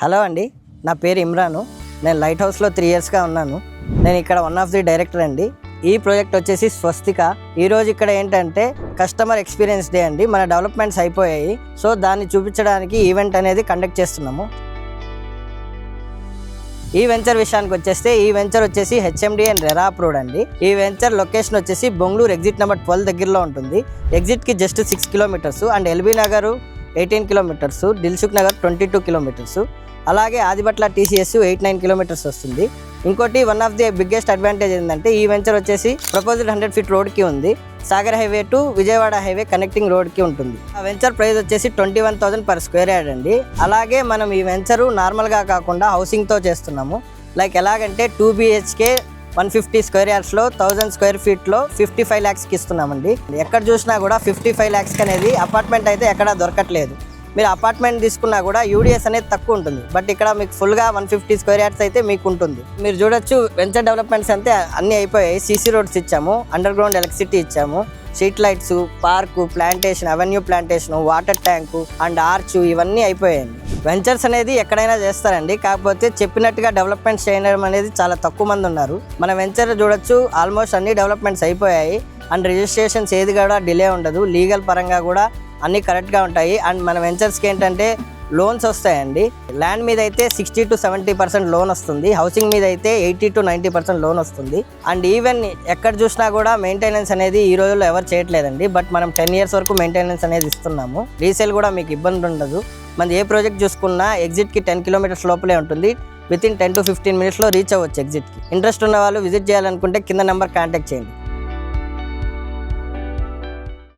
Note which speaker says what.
Speaker 1: Hello అండి, నా పేరు ఇమ్రాను. నేను లైట్ హౌస్లో 3 ఇయర్స్గా ఉన్నాను. నేను ఇక్కడ వన్ ఆఫ్ ది డైరెక్టర్ అండి. ఈ ప్రాజెక్ట్ వచ్చేసి స్వస్తిక. ఈరోజు ఇక్కడ ఏంటంటే కస్టమర్ ఎక్స్పీరియన్స్ డే అండి. మన డెవలప్మెంట్స్ అయిపోయాయి, సో దాన్ని చూపించడానికి ఈవెంట్ అనేది కండక్ట్ చేస్తున్నాము. ఈ వెంచర్ విషయానికి వచ్చేస్తే ఈ వెంచర్ వచ్చేసి హెచ్ఎండి అండ్ రెరా అప్రూవ్డ్ అండి. ఈ వెంచర్ లొకేషన్ వచ్చేసి బెంగళూరు ఎగ్జిట్ నెంబర్ 12 దగ్గరలో ఉంటుంది. ఎగ్జిట్కి just 6 kilometres and LB Nagar 18 kilometres, Dilsukh Nagar 22 kilometres, అలాగే ఆదిబట్ల TCS 8-9 కిలోమీటర్స్ వస్తుంది. ఇంకోటి one of the biggest advantage ఏంటంటే ఈ వెంచర్ వచ్చేసి ప్రపోజ్డ్ 100 ఫీట్ రోడ్కి ఉంది. Sagar highway to Vijayawada highway connecting రోడ్కి ఉంటుంది. ఆ వెంచర్ ప్రైస్ వచ్చేసి 21,000 per స్క్వేర్ యార్డ్ అండి. అలాగే మనం ఈ వెంచరు నార్మల్గా కాకుండా హౌసింగ్తో చేస్తున్నాము. లైక్ ఎలాగంటే 2 BHK 150 స్క్వేర్ యార్డ్స్లో 1000 స్క్వేర్ ఫీట్లో 55 lakhsకి ఇస్తున్నామండి. ఎక్కడ చూసినా కూడా 55 lakhsకి అనేది అపార్ట్మెంట్ అయితే ఎక్కడా దొరకట్లేదు. మీరు అపార్ట్మెంట్ తీసుకున్నా కూడా యూడిఎస్ అనేది తక్కువ ఉంటుంది, బట్ ఇక్కడ మీకు ఫుల్గా 150 స్క్వేర్ యార్డ్స్ అయితే మీకు ఉంటుంది. మీరు చూడొచ్చు వెంచర్ డెవలప్మెంట్స్ అంతే అన్నీ అయిపోయాయి. CC రోడ్స్ ఇచ్చాము, అండర్ గ్రౌండ్ ఎలక్ట్రిసిటీ ఇచ్చాము, street lights, park, plantation, avenue plantation, water tank and arch ఇవన్నీ అయిపోయాయండి. వెంచర్స్ అనేది ఎక్కడైనా చేస్తారండి, కాకపోతే చెప్పినట్టుగా డెవలప్మెంట్స్ చేయడం అనేది చాలా తక్కువ మంది ఉన్నారు. మన వెంచర్ చూడొచ్చు ఆల్మోస్ట్ అన్ని డెవలప్మెంట్స్ అయిపోయాయి అండ్ రిజిస్ట్రేషన్స్ ఏది కూడా డిలే ఉండదు. లీగల్ పరంగా కూడా అన్నీ కరెక్ట్గా ఉంటాయి. అండ్ మన వెంచర్స్కి ఏంటంటే లోన్స్ వస్తాయండి. ల్యాండ్ మీద అయితే 60 to 70% లోన్ వస్తుంది. హౌసింగ్ మీద అయితే 80 to 90% లోన్ వస్తుంది. అండ్ ఈవెన్ ఎక్కడ చూసినా కూడా మెయింటెనెన్స్ అనేది ఈ రోజుల్లో ఎవరు చేయట్లేదండి, బట్ మనం 10 years వరకు మెయింటెనెన్స్ అనేది ఇస్తున్నాము. రీసేల్ కూడా మీకు ఇబ్బంది ఉండదు. మన ఏ ప్రాజెక్ట్ చూసుకున్నా ఎగ్జిట్కి 10 కిలోమీటర్స్ లోపలే ఉంటుంది. వితిన్ 10 to 15 minutesలో రీచ్ అవ్వచ్చు ఎగ్జిట్కి. ఇంట్రెస్ట్ ఉన్న వాళ్ళు విజిట్ చేయాలనుకుంటే కింద నెంబర్ కాంటాక్ట్ చేయండి.